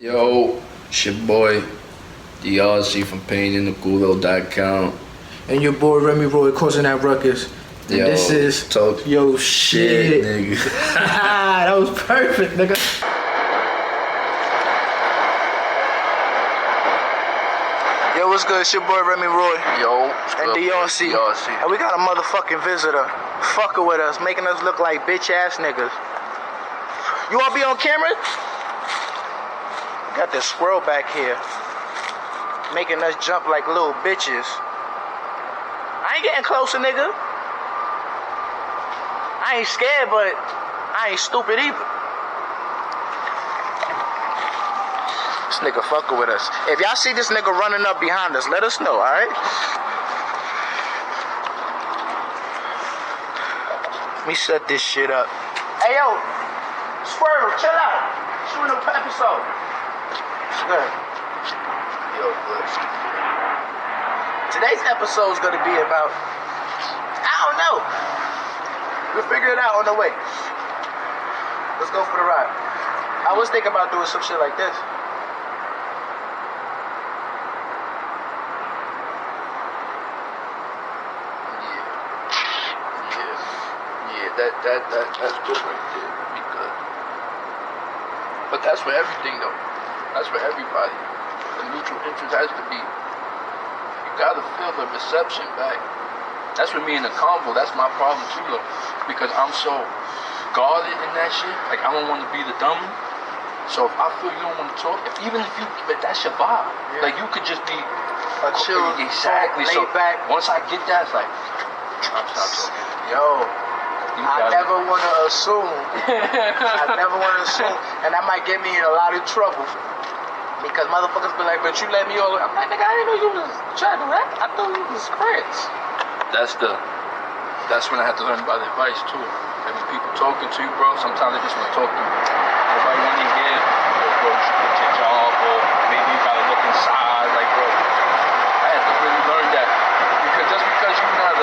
Yo, it's your boy, DRC from PainInTheGulo.com. And your boy Remy Roy causing that ruckus. And Yo, this is talk yo shit. nigga. That was perfect, nigga. Yo, what's good? It's your boy Remy Roy. Yo, And DRC. And we got a motherfucking visitor fucking with us, making us look like bitch ass niggas. You wanna be on camera? Got this squirrel back here, making us jump like little bitches. I ain't getting closer, nigga. I ain't scared, but I ain't stupid either. This nigga fucking with us. If y'all see this nigga running up behind us, let us know, alright? Let me set this shit up. Hey, yo, Squirrel, chill out. Shooting up episode. Good. Yo, good. Today's episode is going to be about, I don't know. We'll figure it out on the way. Let's go for the ride. I was thinking about doing some shit like this. That's good right there. Be good. But that's for everything though. That's for everybody. The mutual interest has to be. You gotta feel the reception back. That's with me in the convo. That's my problem too though. Because I'm so guarded in that shit. Like I don't want to be the dummy. So if I feel you don't want to talk, but that's your vibe. Yeah. Like you could just be a chill, exactly. Laid back. Once I get that, it's like I'm stop talking. Yo. I never want to assume. And that might get me in a lot of trouble. Because motherfuckers be like, but you let me all. I'm like, nigga, I didn't know you was trying to rap. I thought you was friends. That's when I had to learn about advice too. Like when people talking to you, bro, sometimes they just want to talk to you. Nobody want to hear, bro, you should get your job, or maybe you gotta look inside. Like, bro, I had to really learn that. Because you're not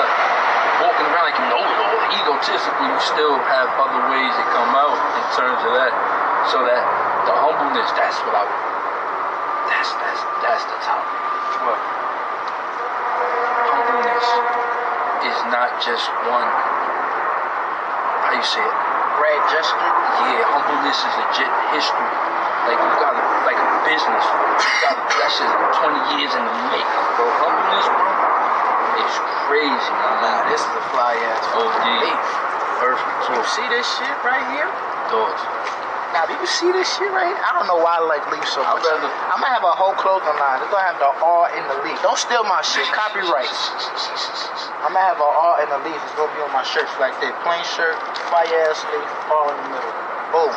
walking around like you know it all, egotistical, you still have other ways that come out in terms of that. So that the humbleness, that's the topic. Well, humbleness is not just one, how you say it? Grand gesture? Yeah, humbleness is legit history. Like you gotta, like a business, that shit's 20 years in the making, bro. Humbleness, bro, it's crazy, man. This is a fly ass OD. Perfect. So you see this shit right here? Dogs. Now, do you see this shit right here? I don't know why I like leaf so much. I'm gonna have a whole clothing line. It's gonna have the R in the leaf. Don't steal my shit. Copyright. I'm gonna have a R in the leaf. It's gonna be on my shirts like that. Plain shirt, fire ass leaf, R in the middle. Boom.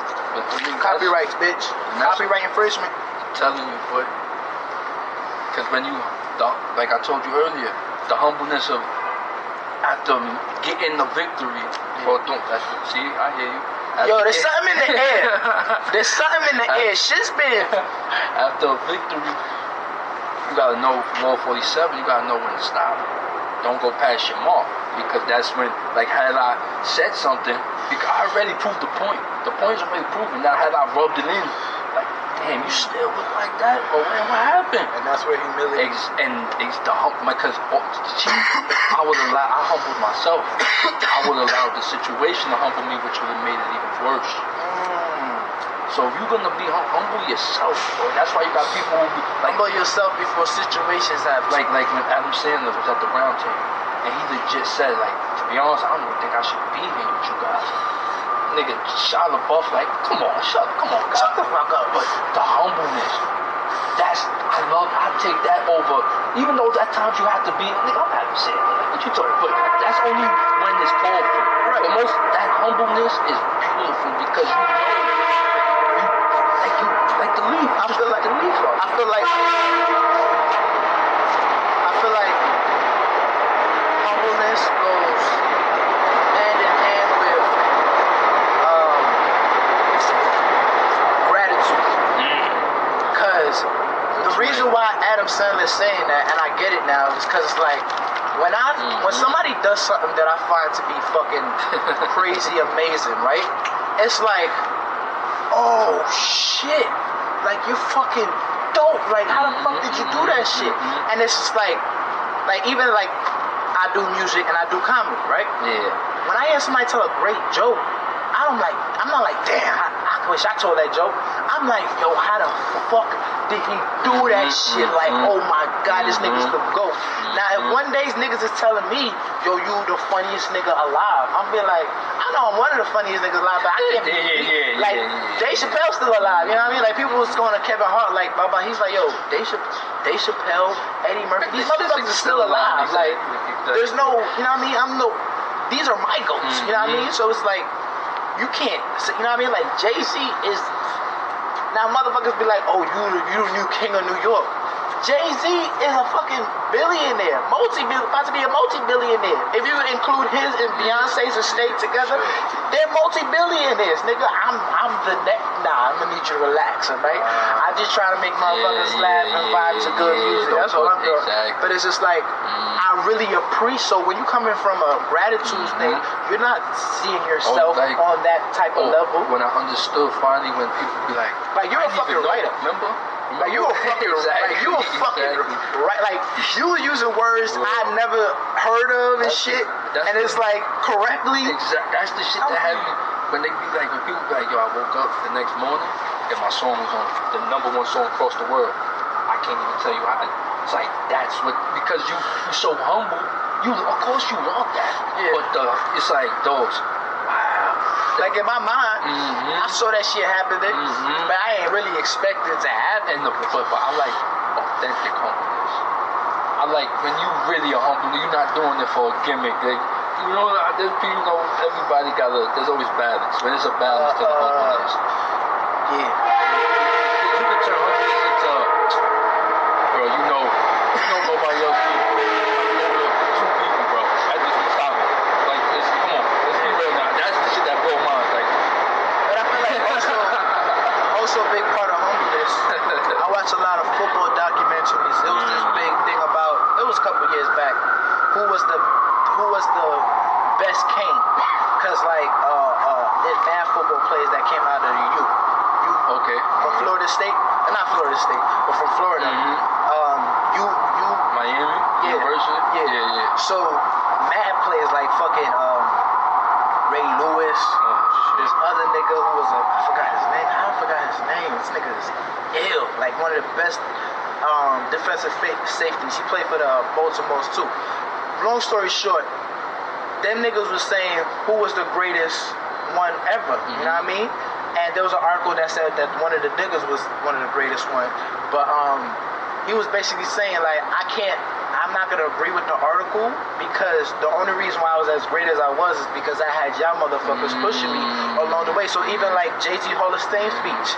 Copyrights, bitch. Copyright infringement. I'm telling you, boy. Because when you, like I told you earlier, the humbleness of after getting the victory, or don't. See, I hear you. Yo, there's something in the air. There's something in the air. Shit's been. After a victory, you gotta know Law 47. You gotta know when to stop. Don't go past your mark, because that's when, like, had I said something, because I already proved the point. The point's already proven. Now, had I rubbed it in, like, damn, you still look like that? Or man, what happened? And that's where humility. Because I humbled myself. I would allow the situation to humble me, which would have made it even worse. So if you're gonna be humble yourself, boy, that's why you got people who be like, humble yourself before situations happen. Like when Adam Sandler was at the round table, and he legit said, like, to be honest, I don't even think I should be here with you guys. Nigga, Shia LaBeouf, like, come on, guys. Shut the fuck up. But the humbleness, I take that over. Even though at times you have to be, nigga, I'm Adam Sandler. Like, what you talking? But that's only when it's called for. Right. But that humbleness is beautiful because you know. Like the leaf. I feel like humbleness goes hand in hand with gratitude. Cause the reason why Adam Sandler is saying that, and I get it now, is because like when somebody does something that I find to be fucking crazy amazing, right? It's like, oh shit, like you're fucking dope. Like how the fuck did you do that shit? And it's just like even like I do music and I do comedy, right? Yeah. When I hear somebody tell a great joke, I'm not like, damn, I wish I told that joke. I'm like, yo, how the fuck did he do that shit? Like, oh my God, this nigga's the GOAT. Now, if one day niggas is telling me, yo, you the funniest nigga alive, I'm being like, I know I'm one of the funniest niggas alive, but I can't be, like, Dave Chappelle's still alive, you know what I mean? Like, people was going to Kevin Hart, like, Baba, he's like, yo, Dave Chappelle, Eddie Murphy, these motherfuckers are still alive. Like, there's no, you know what I mean? These are my GOATs, you know what I mean? So it's like, you can't, you know what I mean? Like, Jay-Z is, now motherfuckers be like, oh, you the new king of New York. Jay-Z is a fucking billionaire, about to be a multi-billionaire. If you include his and Beyonce's estate together, they're multi-billionaires, nigga. I'm the next. Nah, I'm gonna need you to relax, alright? I just try to make motherfuckers laugh and vibe to good music. That's all I'm doing. Exactly. But it's just like, I really appreciate. So when you coming from a gratitude thing, you're not seeing yourself on that type of level. When I understood finally, when people be like you're a fucking writer, remember? Like you a fucking like you a fucking right, like you were using words I never heard of and shit, and it's like correctly. That's the shit that had me. When they be like, when people be like, yo, I woke up the next morning and my song was on the #1 song across the world. I can't even tell you how. It's like that's what, because you're so humble. Of course you want that, but it's like those. Like in my mind, I saw that shit happening, but I ain't really expected it to happen. But I like authentic humbleness. I like when you really are humble, you're not doing it for a gimmick. Like, you know, there's people, everybody there's always balance. When there's a balance to the humbleness. Yeah. You can turn humbleness into, bro, you know nobody else can. Two people, bro. I just been stopping. Like, come on, let's be real now. That's the shit that blow minds. Like, but I feel like also a big part of humbleness. I watch a lot of football documentaries. It was this big thing about. It was a couple years back. Who was the best king? Because like there's mad football players that came out of the U. Okay. From Florida State, not Florida State, but from Florida. Miami University. Yeah. So mad players like fucking Ray Lewis. This other nigga who was I forgot his name. This nigga is ill. Like one of the best defensive safeties. He played for the Baltimore's too. Long story short, them niggas was saying who was the greatest one ever. You know what I mean? And there was an article that said that one of the niggas was one of the greatest one. But he was basically saying like I'm not gonna agree with the article because the only reason why I was as great as I was is because I had y'all motherfuckers pushing me along the way. So even like Jay-Z Hall of Fame speech,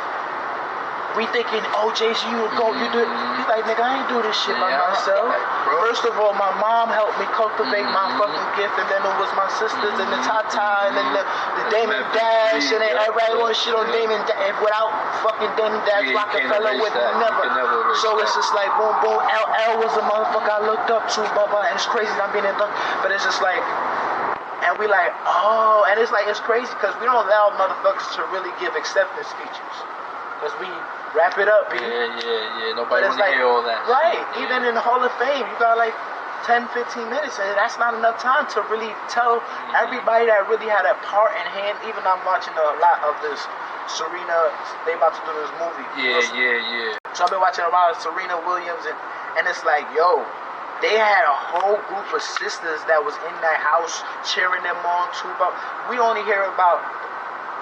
we thinking, oh, Jay-Z, you go, you do it. He's like, nigga, I ain't do this shit by myself. First of all, my mom helped me cultivate my fucking gift, and then it was my sisters and the Tata, and then the Damon Dash, and then everybody want shit on Damon Dash. Without fucking Damon Dash, Rockefeller would never. So it's just like, boom, boom. LL was a motherfucker I looked up to, blah, and it's crazy not being in the, but it's just like, and we like, oh, and it's like, it's crazy because we don't allow motherfuckers to really give acceptance speeches. Because we wrap it up. Yeah. Nobody want to hear all that. Right. Shit. Even in the Hall of Fame, you got like 10, 15 minutes. And that's not enough time to really tell everybody that really had a part in hand. Even I'm watching a lot of this Serena. They about to do this movie. Yeah. So I've been watching a lot of Serena Williams. And it's like, yo, they had a whole group of sisters that was in that house cheering them on too. But we only hear about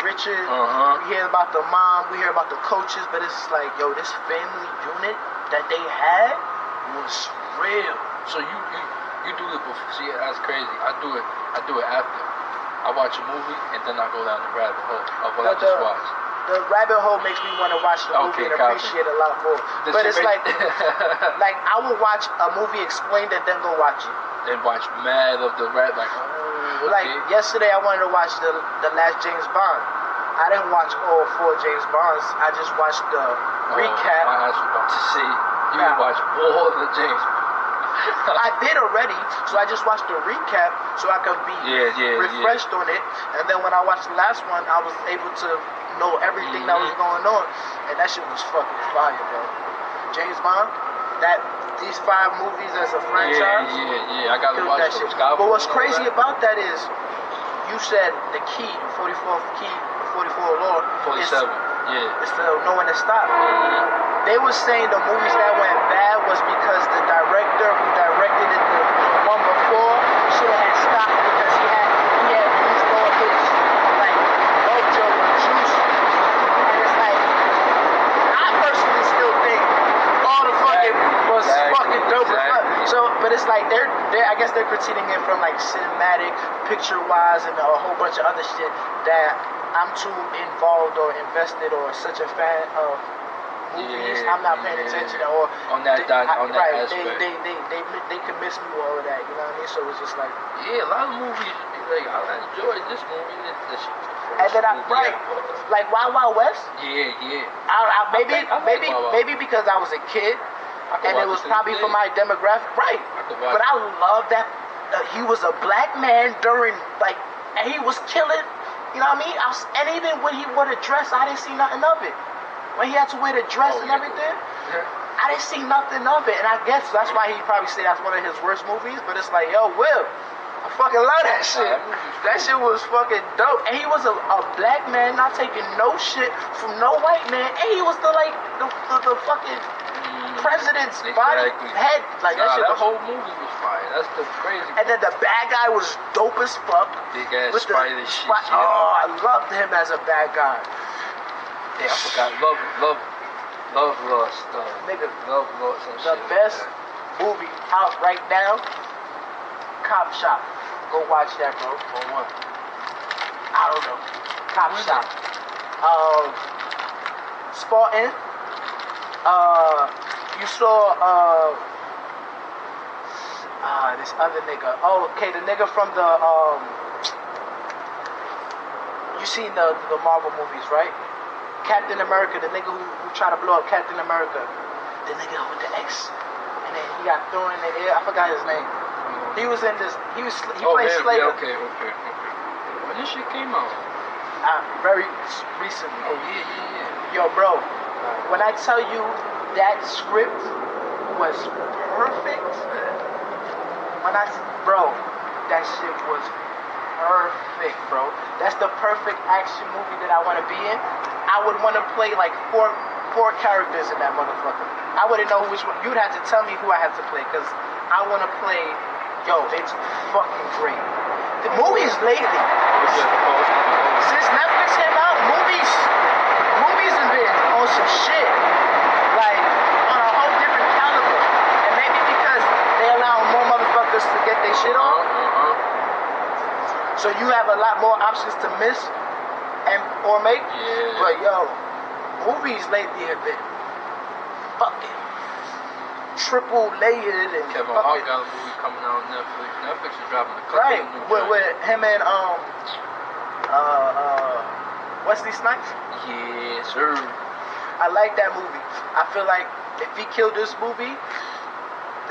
Richard, we hear about the mom, we hear about the coaches, but it's like, yo, this family unit that they had was real. So you do it before? See, that's crazy. I do it after. I watch a movie and then I go down the rabbit hole of what I just watched. The rabbit hole makes me want to watch the movie and appreciate it a lot more. But it's like, like I will watch a movie explained and then go watch it. Then watch mad of the rabbit, like, okay. Like yesterday I wanted to watch the last James Bond. I didn't watch all 4 James Bonds. I just watched the recap. I was about to say, you didn't watch all the James Bonds. I did already, so I just watched the recap so I could be refreshed on it. And then when I watched the last one, I was able to know everything that was going on, and that shit was fucking fire, bro. James Bond, these 5 movies as a franchise. I gotta watch that those. shit. But what's crazy about that is, you said the key, the 44th key, the 44th law, 47. It's to know when to stop. They were saying the movies that went bad was because the director who directed it the one before should have had stopped because he had used all his like mojo and juice. And it's like, I personally still think all the fucking was fucking dope as fuck. So, but it's like I guess they're critiquing it from like cinematic, picture-wise, and a whole bunch of other shit that I'm too involved or invested or such a fan of movies. I'm not paying attention or on that right. aspect. They can miss me with all of that. You know what I mean? So it's just like a lot of movies. Like I enjoyed this movie. This shit was the first and then like Wild Wild West. Maybe because I was a kid and it was probably for my demographic. Right. But I love that he was a black man during and he was killing. You know what I mean? And even when he wore the dress, I didn't see nothing of it. When he had to wear the dress and everything, I didn't see nothing of it. And I guess that's why he probably said that's one of his worst movies. But it's like, yo, Will, I fucking love that shit. That shit was fucking dope. And he was a black man not taking no shit from no white man. And he was the fucking president's body head. Like that shit. That whole movie was fire. That's the crazy. And then the bad guy was dope as fuck. Big ass spider shit. Oh, I loved him as a bad guy. Yeah, I forgot. Love Lost. Nigga, Love Lost. The best movie out right now, Cop Shop. Go watch that, bro. On what? I don't know. Cop Shop. Spartan. You saw this other nigga. Oh, okay, the nigga from the you seen the Marvel movies, right? Captain America, the nigga who tried to blow up Captain America. The nigga with the X. And then he got thrown in the air. I forgot his name. He was in this, he played Slater. Okay. When this shit came out? Very recently. Oh, yeah. Yo, bro, when I tell you that script was perfect, that shit was perfect, bro. That's the perfect action movie that I want to be in. I would want to play like four characters in that motherfucker. I wouldn't know which one. You'd have to tell me who I have to play, because I want to play. Yo, it's fucking great. The movies lately, since Netflix came out, movies have been on some shit, like on a whole different caliber. And maybe because they allow more motherfuckers to get their shit on, so you have a lot more options to miss or make. Yeah. But yo, movies lately have been fucking triple layered and Kevin Hart got a movie coming out on Netflix. Netflix is dropping a couple right of new with him and Wesley Snipes. Yes, sir. I like that movie. I feel like if he killed this movie,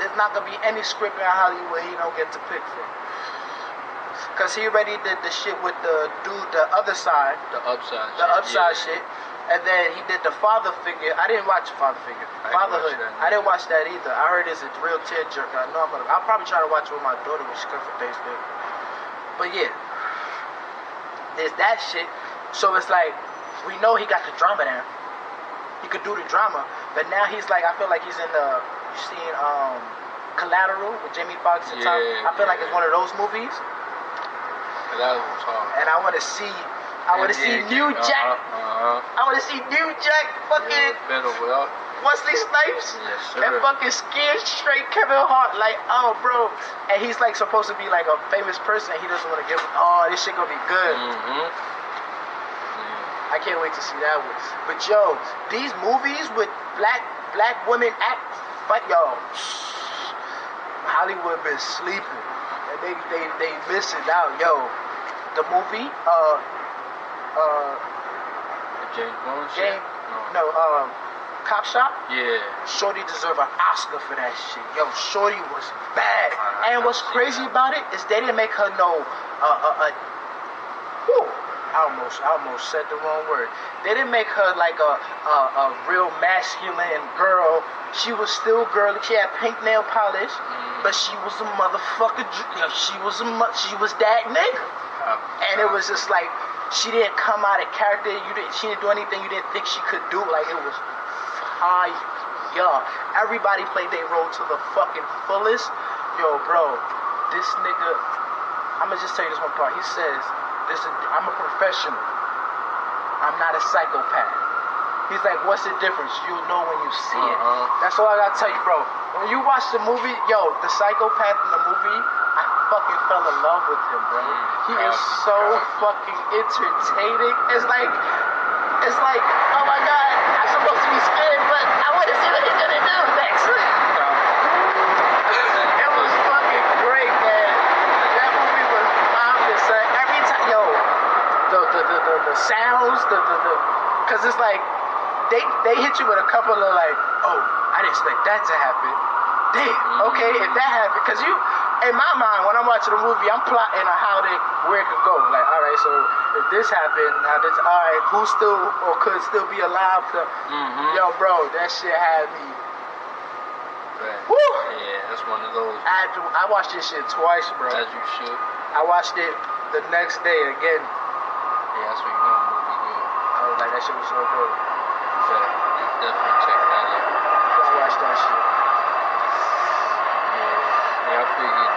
there's not gonna be any script in Hollywood he don't get to pick from. Cause he already did the shit with the dude, the other side. The upside shit. And then he did the father figure. I didn't watch Father Figure. Fatherhood. I didn't watch that either. I heard it's a real tearjerker. I know I'll probably try to watch it with my daughter when she comes for Thanksgiving. But yeah, there's that shit. So it's like, we know he got the drama down. He could do the drama, but now he's like, I feel like he's in you seen Collateral with Jamie Foxx and Tom. I feel like it's one of those movies. That was hard. And I want to see New Jack. I want to see New Jack fucking Wesley Snipes. Yes, sir. And fucking scared straight Kevin Hart. Like, oh, bro. And he's like supposed to be like a famous person. He doesn't want to give. Oh, this shit gonna be good. I can't wait to see that one. But yo, these movies with black women act, but yo, Hollywood been sleeping. And they missing out. Yo, the movie, James Bond shit? Cop Shop? Yeah. Shorty deserve an Oscar for that shit. Yo, Shorty was bad. And what's crazy about it is they didn't make her no I almost said the wrong word. They didn't make her like a real masculine girl. She was still girly. She had pink nail polish, but she was a motherfucker. She was that nigga. And it was just like she didn't come out of character. She didn't do anything you didn't think she could do. Like it was fire. Everybody played their role to the fucking fullest. Yo, bro, this nigga. I'ma just tell you this one part. He says, I'm a professional. I'm not a psychopath. He's like, what's the difference? You'll know when you see it. That's all I gotta tell you, bro. When you watch the movie, the psychopath in the movie, I fucking fell in love with him, bro. He is so fucking entertaining. It's like, oh my God, I'm supposed to be scared, but I want to see what he's gonna do next. It was fucking great, man. That movie was obvious. Every time, the sounds, cause it's like they hit you with a couple of like, oh, I didn't expect that to happen. Damn, okay, if that happened, cause in my mind when I'm watching a movie, I'm plotting on where it could go. Like, all right, so if this happened, all right, who still or could still be alive to? Yo, bro, that shit had me. Right. Woo! Yeah, that's one of those. I watched this shit twice, bro. As you should. I watched it the next day again. Yeah, that's what you know. I was like, that shit was so good. Definitely check that out. I watched that shit. Yeah, I figured.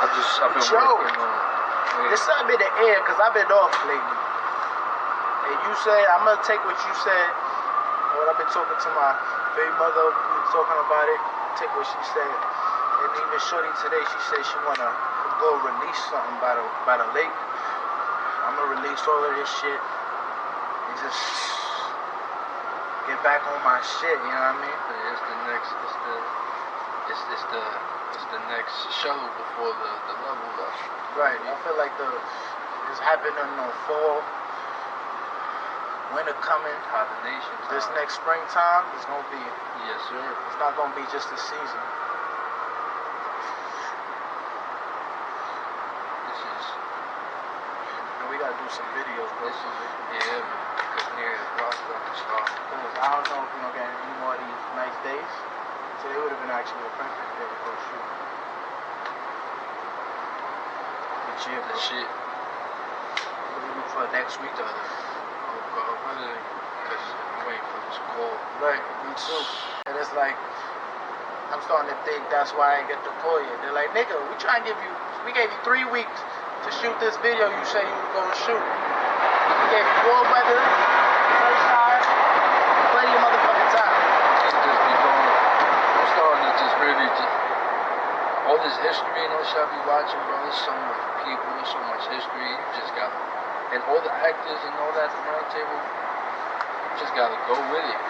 I've been working on. There's something in the air because I've been off lately. And you said, I'm gonna take what you said. When I've been talking to my baby mother, we were talking about it. Take what she said. And even Shorty today, she said she wanna go release something by the lake. I'm gonna release all of this shit and just get back on my shit. You know what I mean? It's the next shuttle before the level up. Right. I feel like it's happening on fall, winter coming. Hibernation. This next springtime is gonna be. Yes, sir. It's not gonna be just a season. We gotta do some videos, bro. Yeah, man. Because near the block about to start. I don't know if we're gonna get any more of these nice days. Today would have been actually a perfect day to go shoot. But yeah, The shit. what do we do for next week, though? Because I'm waiting for this call. Right, me too. And it's like, I'm starting to think that's why I ain't get the call yet. They're like, nigga, we gave you 3 weeks to shoot this video you say you were gonna shoot. We gave you warm weather, first time, plenty of motherfucking time. Just be going. I'm starting to just really all this history and all shit I be watching, bro. There's so much people, there's so much history. You just gotta, and all the actors and all that at the round table, you just gotta go with it.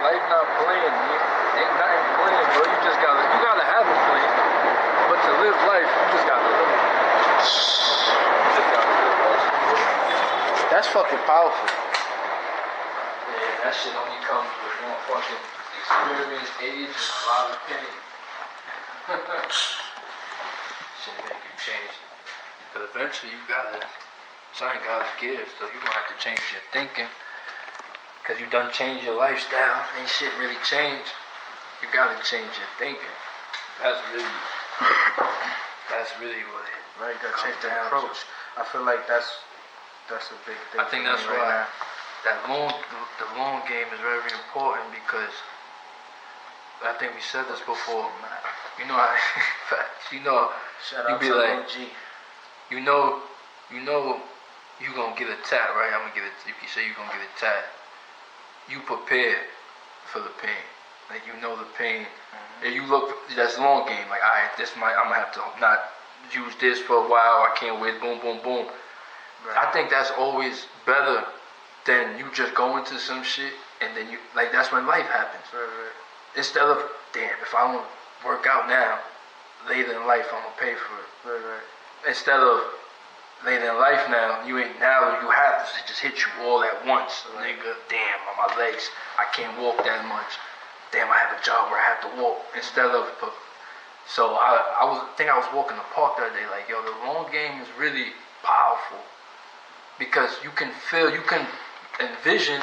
Life not playing, ain't nothing playing, bro. You gotta have a plan. But to live life, you just gotta live it. That's fucking powerful. Yeah, that shit only comes with more fucking experience, age, and a lot of pain. Shit make you change. But eventually something gotta give, so you're gonna have to change your thinking. Cause you done changed your lifestyle, ain't shit really changed. You gotta change your thinking. That's really what it. Right, gotta change the approach. I feel like that's a big thing. I think that's why the long game is very important because I think we said this before. You know how Shout you out be to like, OG. you know you gonna get a tat, right? I'm gonna get it. If you say you gonna get a tat, you prepare for the pain. Like you know the pain. And you look, that's long game. Like, all right, I'm gonna have to not use this for a while. I can't wait. Boom, boom, boom. Right. I think that's always better than you just go into some shit and then that's when life happens. Right. Instead of, damn, if I don't work out now, later in life I'm gonna pay for it. Right. Instead of later in life now, you have to just hit you all at once. Right. Nigga, damn, on my legs, I can't walk that much. Damn, I have a job where I have to walk. Instead of, so I was walking the park the other day, like, yo, the long game is really powerful because you can envision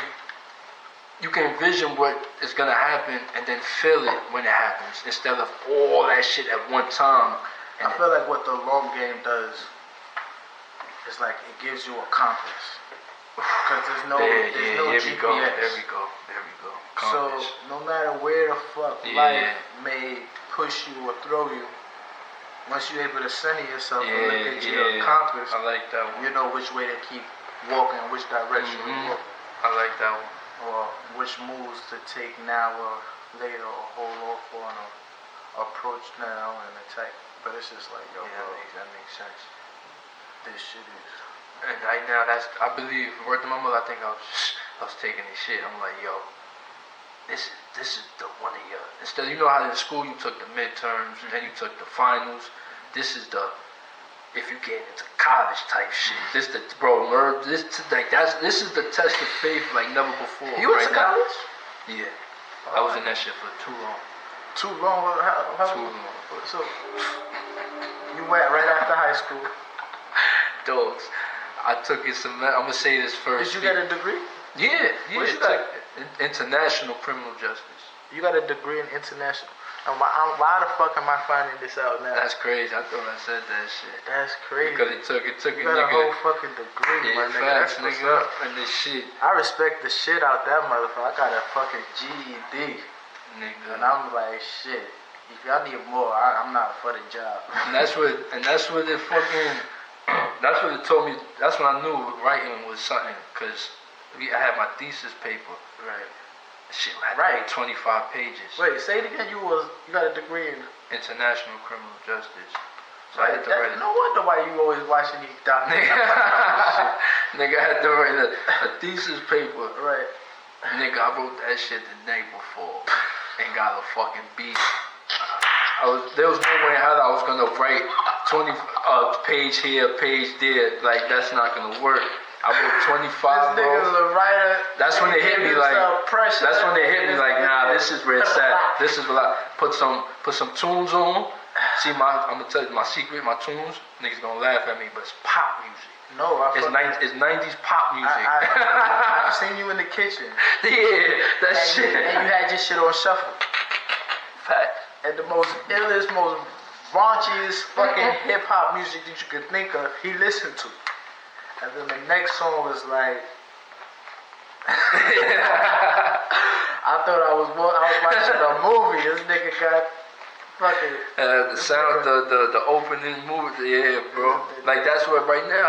what is gonna happen and then feel it when it happens instead of all that shit at one time. I feel like what the long game does is like it gives you a compass. Because there's no here GPS. we go. There we go. Compass. So no matter where the fuck life may push you or throw you, once you're able to center yourself and look at your compass, I like that one. You know which way to keep walking, which direction to walk. I like that one. Or which moves to take now or later, or hold off on, or approach now and attack. But it's just like, yo, bro, that makes sense. This shit is. And right now, I believe, word to my mother, I think I was taking this shit. I'm like, yo, this is the one of your. Instead, you know how in school you took the midterms and then you took the finals. This is the. If you get into college type shit, this is the test of faith like never before. You went to college? Yeah, I was in that shit for too long. Too long? How? Too long. So you went right after high school. Dogs. I took it some. I'm gonna say this first. Did you get a degree? Yeah. What you got? International criminal justice. You got a degree in international. And why the fuck am I finding this out now? That's crazy. I thought I said that shit. That's crazy. Because it took you a got nigga. a whole fucking degree, my nigga. Facts, nigga. And this shit. I respect the shit out that motherfucker. I got a fucking GED. Nigga. And I'm like, shit. If y'all need more, I'm not for the job. And that's what it fucking. That's what it told me. That's when I knew writing was something. Because I had my thesis paper. Right. Shit, right. 25 pages. Wait, say it again. You got a degree in international criminal justice. So right, I had to write it. No wonder why you always watching these documentaries. Nigga, I had to write a thesis paper. Right. Nigga, I wrote that shit the night before and got a fucking beat. There was no way in hell I was gonna write 20 page here, page there. Like that's not gonna work. I wrote 25. This nigga's a writer. That's when it hit me like. That's when it hit me like, nah, this is where it's at. This is what I put some tunes on. See I'm gonna tell you my secret, my tunes. Niggas gonna laugh at me, but it's pop music. No, it's 90s pop music. I've seen you in the kitchen. Yeah, that shit. And you had your shit on shuffle. Fact. And the most illest, most raunchiest fucking hip hop music that you could think of, he listened to. And then the next song was like, I thought I was watching a movie. This nigga got fucking. The sound, the opening movie, yeah, bro. Like that's what right now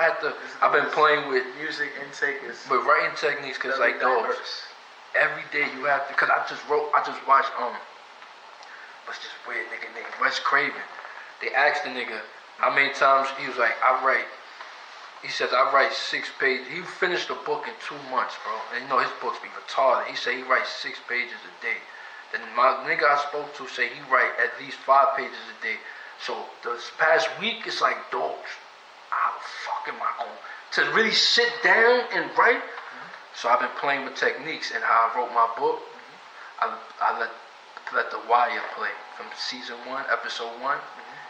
I've been playing with music intake is. With writing techniques, cause like those. Every day you have to, cause I just watched what's this weird nigga named Wes Craven. They asked the nigga how many times he was like, he says, I write 6 pages. He finished the book in 2 months, bro. And you know his books be retarded. He said he writes 6 pages a day. Then my nigga I spoke to say he write at least 5 pages a day. So this past week, it's like, dogs, how the fuck am I going to really sit down and write? So I've been playing with techniques and how I wrote my book. I let The Wire play from season 1, episode 1.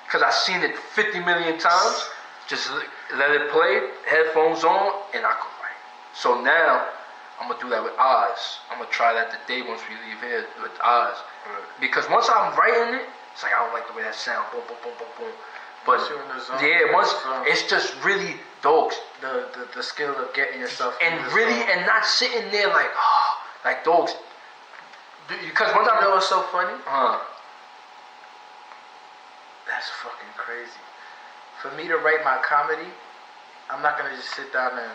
Because I've seen it 50 million times. Just let it play, headphones on, and I could write. So now, I'm going to do that with Oz. I'm going to try that today once we leave here with Oz. Because once I'm writing it, it's like, I don't like the way that sounds. Boom, boom, boom, boom, boom. But it's just really dogs. The skill of getting yourself and not sitting there like dogs. Because once I know what's so funny? That's fucking crazy. For me to write my comedy, I'm not gonna just sit down and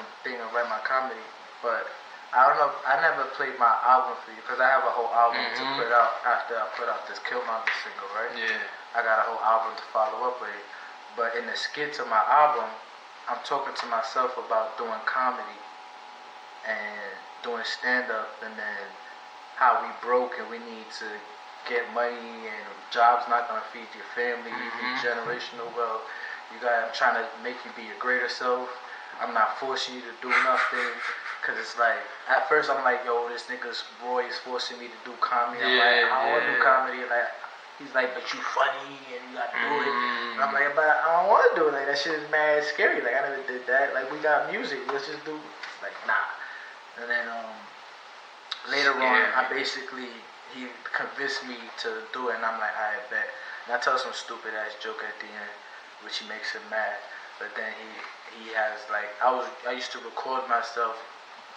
write my comedy. But I don't know. I never played my album for you because I have a whole album to put out after I put out this Killmonger single, right? Yeah. I got a whole album to follow up with. But in the skit to my album, I'm talking to myself about doing comedy and doing stand-up, and then how we broke and we need to get money and jobs not gonna feed your family, you need generational wealth. I'm trying to make you be your greater self. I'm not forcing you to do nothing. Cause it's like, at first I'm like, yo, this nigga's Roy is forcing me to do comedy. I'm like, I don't want to do comedy. Like, He's like, but you funny and you gotta do it. And I'm like, but I don't want to do it. Like that shit is mad scary. Like I never did that. Like we got music. Let's just do. Like nah. And then later on, he convinced me to do it, and I'm like, I bet. And I tell some stupid ass joke at the end, which he makes him mad. But then he has like I used to record myself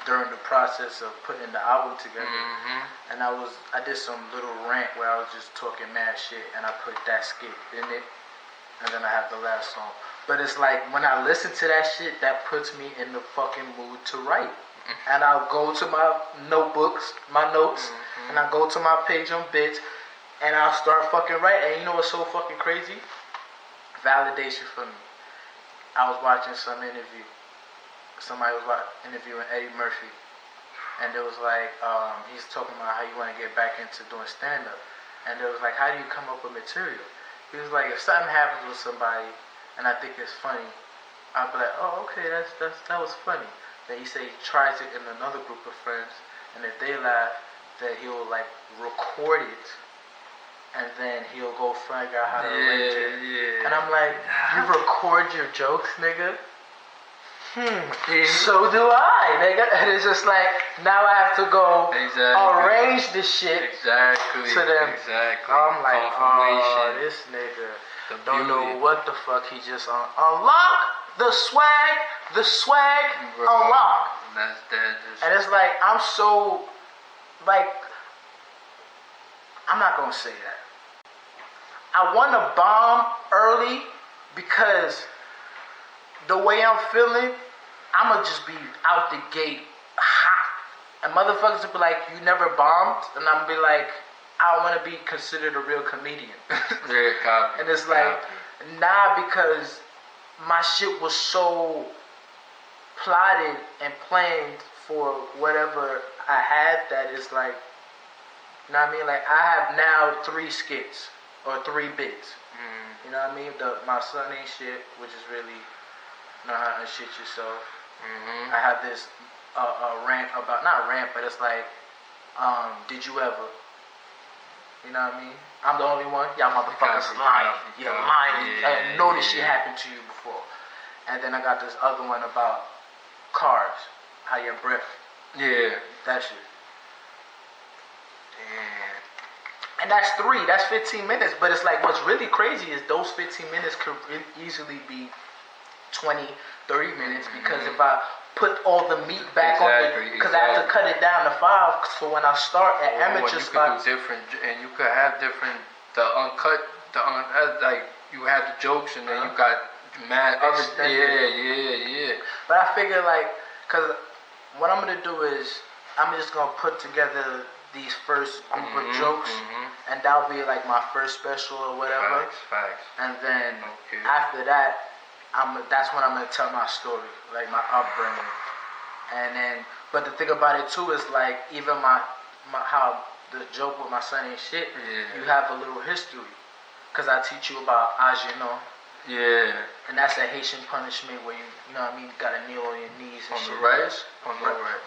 during the process of putting the album together, and I did some little rant where I was just talking mad shit, and I put that skit in it, and then I have the last song. But it's like when I listen to that shit, that puts me in the fucking mood to write. And I'll go to my notebooks, my notes, and I go to my page on Bits, and I'll start fucking writing. And you know what's so fucking crazy? Validation for me. I was watching some interview. Somebody was interviewing Eddie Murphy, and it was like he's talking about how you want to get back into doing stand-up, and it was like, how do you come up with material? He was like, if something happens with somebody and I think it's funny, I'll be like, oh, okay, that was funny. Then he said he tries it in another group of friends, and if they laugh, then he'll like record it, and then he'll go figure out how to arrange it. Yeah. And I'm like, you record your jokes, nigga? So do I, nigga. And it's just like, now I have to go arrange this shit to them. Exactly. I'm like, oh, this nigga don't know what the fuck he just unlock the swag, bro, unlock. That's dead. And it's like, I'm so, like, I'm not gonna say that. I want to bomb early because the way I'm feeling, I'ma just be out the gate hot. And motherfuckers will be like, you never bombed? And I'm be like, I want to be considered a real comedian. Very copy. And it's like, nah, because my shit was so plotted and planned for whatever I had that is like, you know what I mean? Like, I have now 3 skits or 3 bits. You know what I mean? My son ain't shit, which is really know how to shit yourself. I have this rant about, not rant, but it's like, did you ever? You know what I mean? I'm the only one. Y'all motherfuckers lying. You're lying. I know this shit happened to you before. And then I got this other one about cars. How your breath. Yeah. That shit. Damn. And that's 3. That's 15 minutes. But it's like, what's really crazy is those 15 minutes could easily be 20, 30 minutes, because if I put all the meat back on it, because I have to cut it down to 5, so when I start at amateur spots, you could do different, and you could have different, the uncut, like you have the jokes, and then you got mad other things. Yeah. But I figure like, because what I'm gonna do is I'm just gonna put together these first group of jokes, and that'll be like my first special or whatever. Facts. And then after that, that's when I'm gonna tell my story, like my upbringing. And then, but the thing about it too is like, even my how the joke with my son ain't shit. You have a little history, cause I teach you about Ajino. Yeah. And that's a Haitian punishment where you know what I mean, gotta kneel on your knees and on shit. The right? On the right.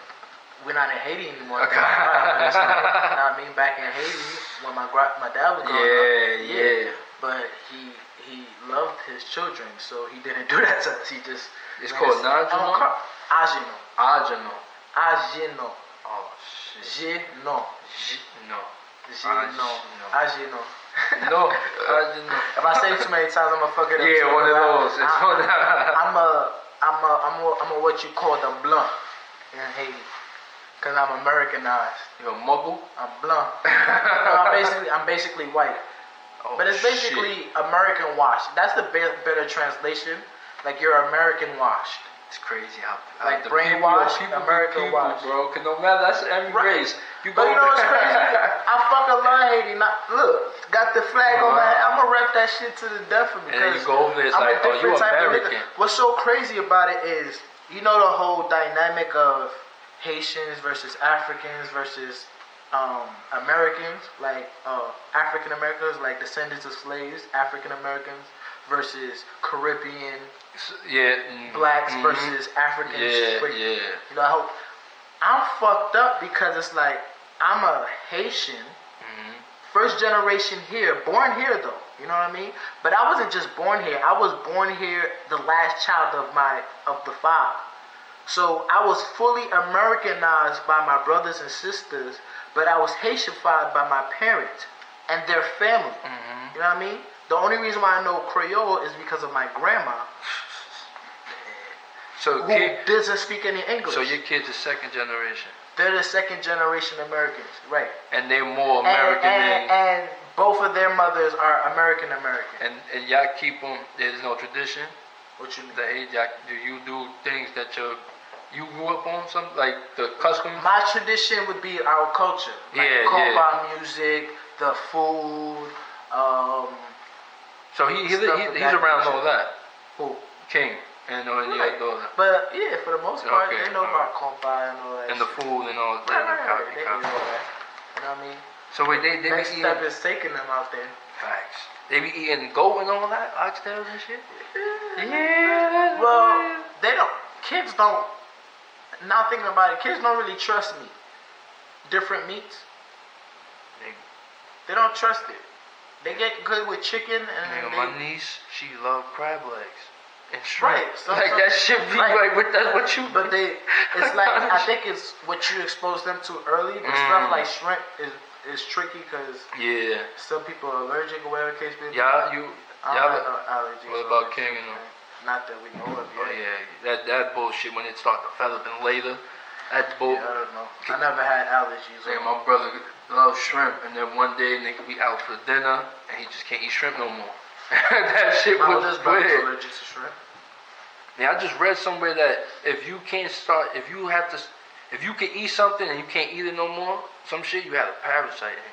We're not in Haiti anymore. Okay. You know what I mean? Back in Haiti, when my dad was growing up. Yeah. But he loved his children, so he didn't do that to us. He just... It's called Najino? Ajino. Oh, shit. No. Ajino. No, Ajino. If I say it too many times, I'm gonna fuck it up. Yeah, one of those. I'm a what you call the blanc in Haiti. Cause I'm Americanized. You're a muggle? I'm blanc. I'm basically white. Oh, but it's basically American washed. That's the better translation. Like you're American washed. It's crazy how like brainwashed, American washed, bro. Cause no matter, that's every race. But you know what's crazy? I fucking love Haiti. Look, got the flag on my head. I'm gonna rep that shit to the death of me. And then you go over there, it's I'm like, oh, you American. What's so crazy about it is, you know, the whole dynamic of Haitians versus Africans versus Americans, like African Americans, like descendants of slaves, African Americans versus Caribbean, blacks versus Africans. You know, I'm fucked up because it's like I'm a Haitian first generation here, born here though. You know what I mean? But I wasn't just born here. I was born here, the last child of the father. So I was fully Americanized by my brothers and sisters, but I was Haitianified by my parents and their family. Mm-hmm. You know what I mean? The only reason why I know Creole is because of my grandma, So who doesn't speak any English. So your kids are second generation. They're the second generation Americans, right? And they're more American and both of their mothers are American. And y'all keep them. There's no tradition. What you mean? Do you do things that you grew up on? Something like the customs. My tradition would be our culture, like compa music, the food. So he's around all that. Who? King. And right. daughter. But yeah, for the most part, they know about compa and all that. And the food and all that. Right. They know that. You know what I mean? So wait, they next be step eating, is taking them out there. Facts. They be eating goat and all that, oxtails and shit. Yeah. Well, they don't. Kids don't. Not thinking about it. Kids don't really trust meat. Different meats. They don't trust it. They get good with chicken and. My niece, she love crab legs. And shrimp. Right. Like that shit be like that's what you. But it's like I think it's what you expose them to early. The stuff like shrimp is tricky because some people are allergic or whatever case may be. I don't have no allergies. What about King and them? Not that we know of yet. Oh yeah, that bullshit when it start developing later. That bull. Yeah, I don't know. I never had allergies. Like my brother loves shrimp, and then one day nigga be out for dinner and he just can't eat shrimp no more. That shit was weird. Allergic to shrimp. Yeah, I just read somewhere that if you can eat something and you can't eat it no more, some shit you had a parasite in it.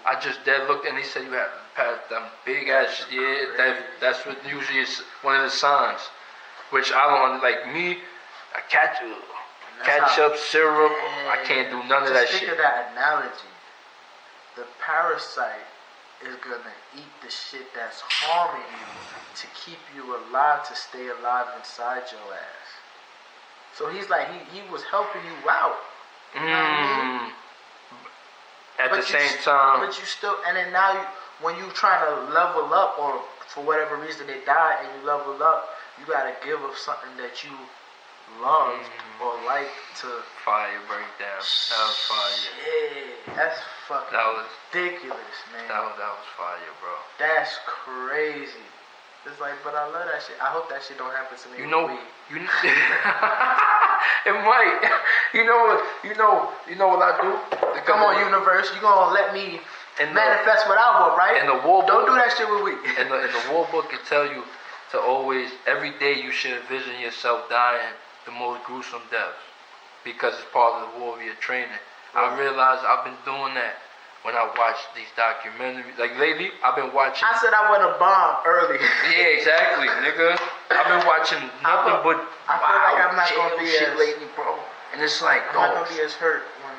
I just looked and they said you had them big ass. Yeah, that's what usually is one of the signs. Which I don't like. Me, ketchup, syrup. I can't do none of that shit. Think of that analogy. The parasite is gonna eat the shit that's harming you to keep you alive, to stay alive inside your ass. So he's like, he was helping you out. You know what I mean? At the same time. But you still, and then now when you trying to level up, or for whatever reason they die and you level up, you gotta give up something that you love or like to. Fire breakdown. That was fire. Yeah, that's fucking ridiculous, man. That was fire, bro. That's crazy. It's like, but I love that shit. I hope that shit don't happen to me. It might. You know what I do? Come on, universe. You gonna let me manifest what I want, right? In the war book, don't do that shit with me. In the war book, it tell you to always, every day you should envision yourself dying the most gruesome deaths because it's part of the warrior training. I realized I've been doing that when I watch these documentaries. Like lately, I've been watching. I said I want to bomb early. Yeah, exactly, nigga. I've been watching nothing but. I feel like I'm not gonna be shit lately, bro. And it's like, I'm not gonna be as hurt when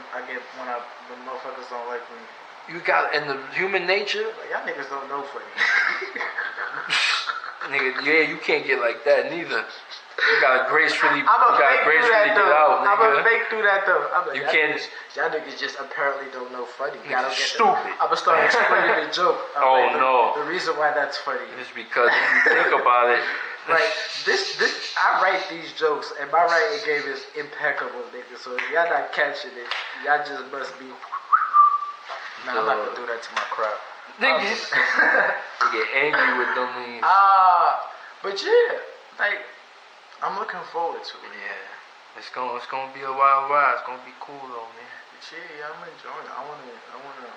motherfuckers don't like me. You got in the human nature. Like y'all niggas don't know funny. Nigga, you can't get like that neither. You gotta gracefully get out, nigga. I'm gonna fake through that though. I'm like, you can't. Y'all niggas just apparently don't know funny. Y'all don't get stupid. I'm gonna start explaining the joke. The reason why that's funny is because if you think about it. Like this, I write these jokes, and my writing game is impeccable, nigga. So if y'all not catching it, y'all just must be. Nah, I'm not gonna do that to my crowd. Niggas get angry with them things. But yeah, like I'm looking forward to it. Yeah, it's gonna be a wild ride. It's gonna be cool though, man. But yeah, I'm enjoying it. I wanna.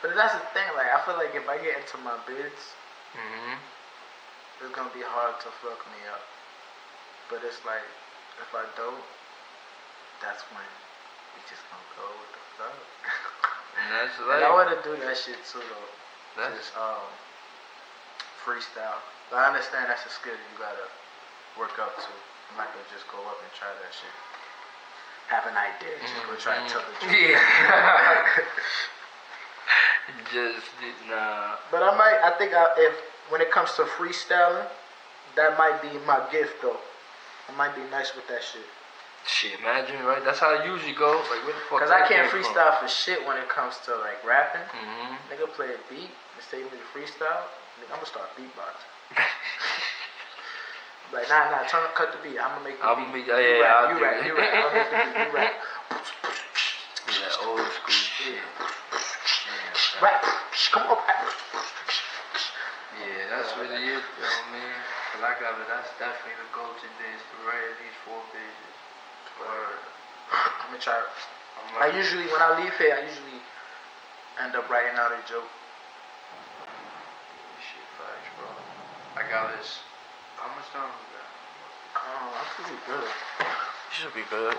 But that's the thing. Like I feel like if I get into my bids, it's gonna be hard to fuck me up. But it's like if I don't, that's when we just gonna go with the flow. And that's like, I wanna do that shit too though. Just freestyle. But I understand that's a skill you gotta work up to. I'm not gonna just go up and try that shit. Have an idea, just go try and tell the truth. Yeah. But I think if when it comes to freestyling, that might be my gift though. I might be nice with that shit. Shit, imagine, right? That's how it usually go. Like, where the fuck? Cause I can't freestyle for shit when it comes to like rapping. Mm-hmm. Nigga play a beat and say me to freestyle. Nigga, I'm gonna start beatboxing. Like, nah, cut the beat. I'm gonna make the beat. You rap. I'll make the beat. You rap. Yeah, old school shit. Yeah, rap. Come on, rap. Yeah, that's really it, though, man. Cause I got it. That's definitely the goal today is to write at least 4 pages. Word. I'm gonna try. I usually, when I leave here, I usually end up writing out a joke. Shit, facts, bro. I got this. How much time we got? I should be good. You should be good.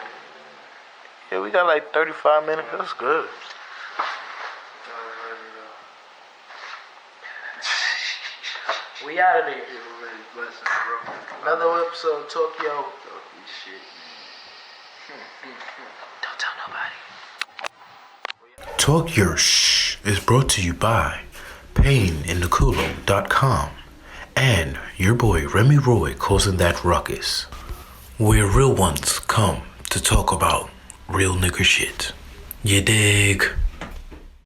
Yeah, we got like 35 minutes. That's good. We out of there. Blessings, bro. Another episode of Tokyo. Shit, man. Don't tell nobody. Talk Your Shh is brought to you by PainInTheCulo.com and your boy Remy Roy causing that ruckus, where real ones come to talk about real nigger shit. You dig?